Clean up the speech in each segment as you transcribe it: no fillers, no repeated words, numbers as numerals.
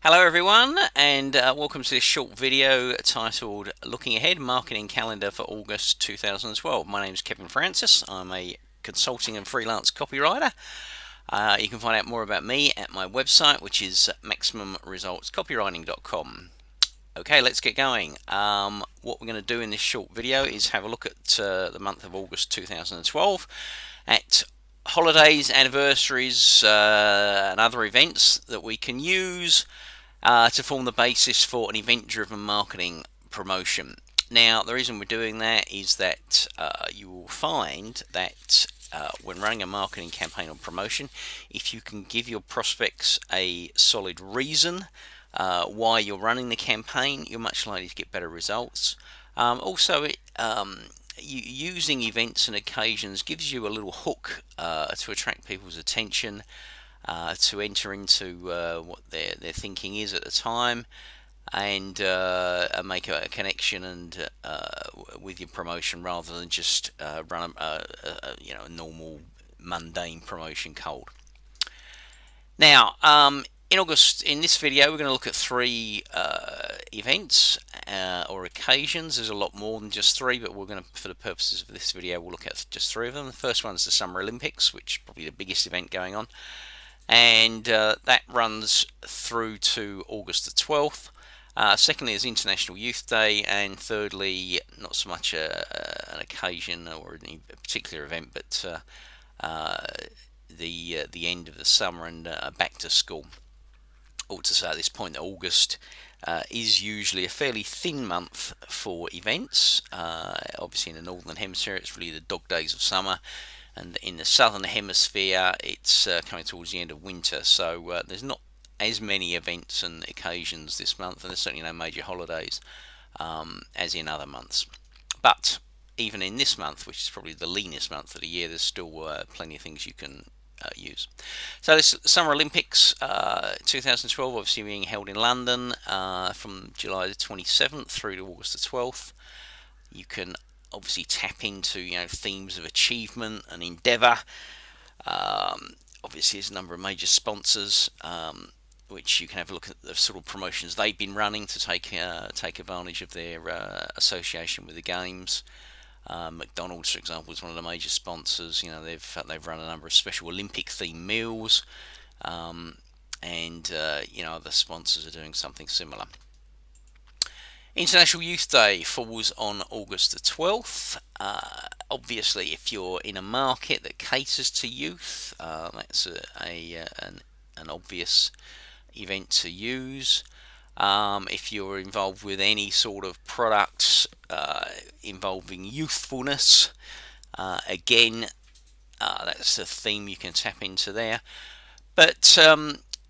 Hello everyone, and welcome to this short video titled Looking Ahead Marketing Calendar for August 2012. My name is Kevin Francis. I'm a consulting and freelance copywriter. You can find out more about me at my website, which is maximumresultscopywriting.com. Okay, let's get going. What we're going to do in this short video is have a look at the month of August 2012 at holidays, anniversaries, and other events that we can use to form the basis for an event-driven marketing promotion. Now, the reason we're doing that is that you will find that when running a marketing campaign or promotion, if you can give your prospects a solid reason why you're running the campaign, you're much likely to get better results. Also, using events and occasions gives you a little hook to attract people's attention, to enter into what their thinking is at the time, and make a connection and with your promotion, rather than just run a normal mundane promotion cold. Now, in August, in this video, we're going to look at three events or occasions. There's a lot more than just three, but we're going to, for the purposes of this video, we'll look at just three of them. The first one is the Summer Olympics, which is probably the biggest event going on, and that runs through to August the 12th. Secondly is International Youth Day, and thirdly, not so much an occasion or any particular event, but the end of the summer and back to school. Ought to say at this point that August is usually a fairly thin month for events. Obviously, in the Northern Hemisphere, it's really the dog days of summer, and in the Southern Hemisphere, it's coming towards the end of winter. So there's not as many events and occasions this month, and there's certainly no major holidays as in other months. But even in this month, which is probably the leanest month of the year, there's still plenty of things you can use. So this Summer Olympics 2012, obviously being held in London from July the 27th through to August the 12th. You can obviously tap into themes of achievement and endeavour. Obviously, there's a number of major sponsors, which you can have a look at the sort of promotions they've been running to take advantage of their association with the games. McDonald's, for example, is one of the major sponsors. They've run a number of special Olympic themed meals, and other sponsors are doing something similar. International Youth Day falls on August the 12th. Obviously, if you're in a market that caters to youth, that's an obvious event to use. If you're involved with any sort of products involving youthfulness, again, that's a theme you can tap into there. But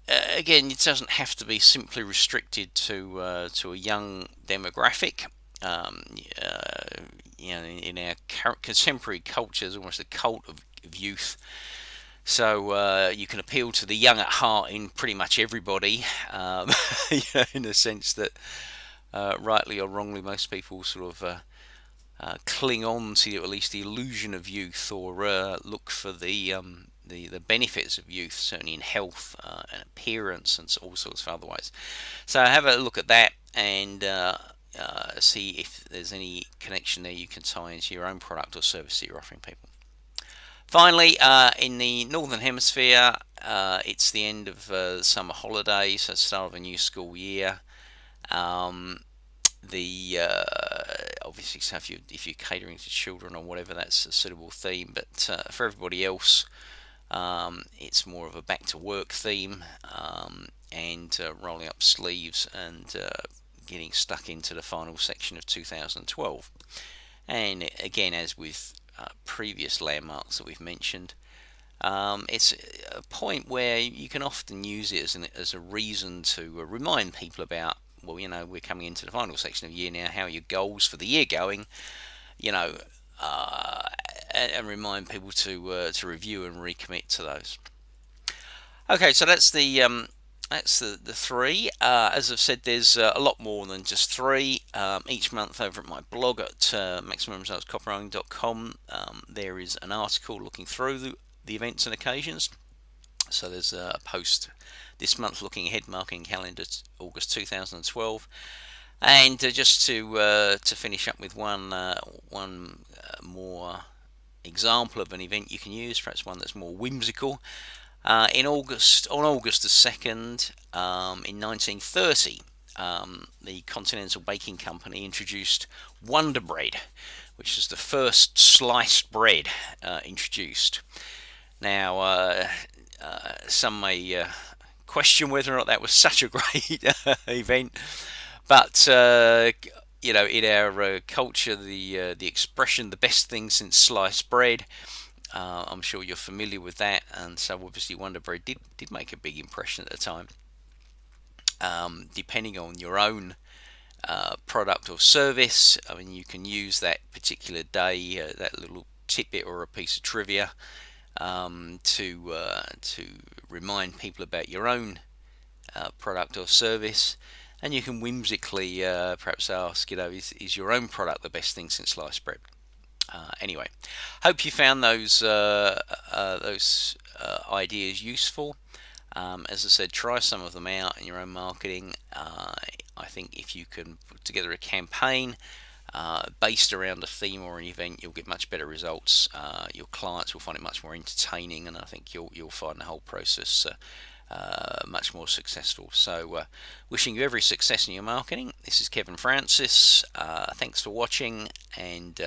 again, it doesn't have to be simply restricted to a young demographic. In our contemporary culture, there's almost a cult of youth. So you can appeal to the young at heart in pretty much everybody, in the sense that, rightly or wrongly, most people sort of cling on to at least the illusion of youth, or look for the benefits of youth, certainly in health and appearance and all sorts of other ways. So have a look at that and see if there's any connection there you can tie into your own product or service that you're offering people. Finally, in the Northern Hemisphere, it's the end of the summer holidays, so start of a new school year. Obviously, so if you're catering to children or whatever, that's a suitable theme. But for everybody else, it's more of a back to work theme, and rolling up sleeves and getting stuck into the final section of 2012. And again, as with previous landmarks that we've mentioned, it's a point where you can often use it as a reason to remind people about, well, we're coming into the final section of the year now. How are your goals for the year going? And remind people to review and recommit to those. Okay, so that's the three. As I've said, there's a lot more than just three. Each month over at my blog at maximumresultscopywriting.com, there is an article looking through the events and occasions. So there's a post this month looking ahead, marketing calendar August 2012. And just to finish up with one more example of an event you can use, perhaps one that's more whimsical. On August the 2nd, in 1930, the Continental Baking Company introduced Wonder Bread, which is the first sliced bread introduced. Now, some may question whether or not that was such a great event, but in our culture, the expression "the best thing since sliced bread," I'm sure you're familiar with that, and so obviously Wonder Bread did make a big impression at the time. Depending on your own product or service, I mean, you can use that particular day, that little tidbit or a piece of trivia, to remind people about your own product or service, and you can whimsically perhaps ask, is your own product the best thing since sliced bread? Anyway, hope you found those ideas useful. As I said, try some of them out in your own marketing. I think if you can put together a campaign based around a theme or an event, you'll get much better results. Your clients will find it much more entertaining, and I think you'll find the whole process much more successful. So wishing you every success in your marketing. This is Kevin Francis. Thanks for watching, and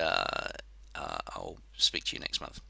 I'll speak to you next month.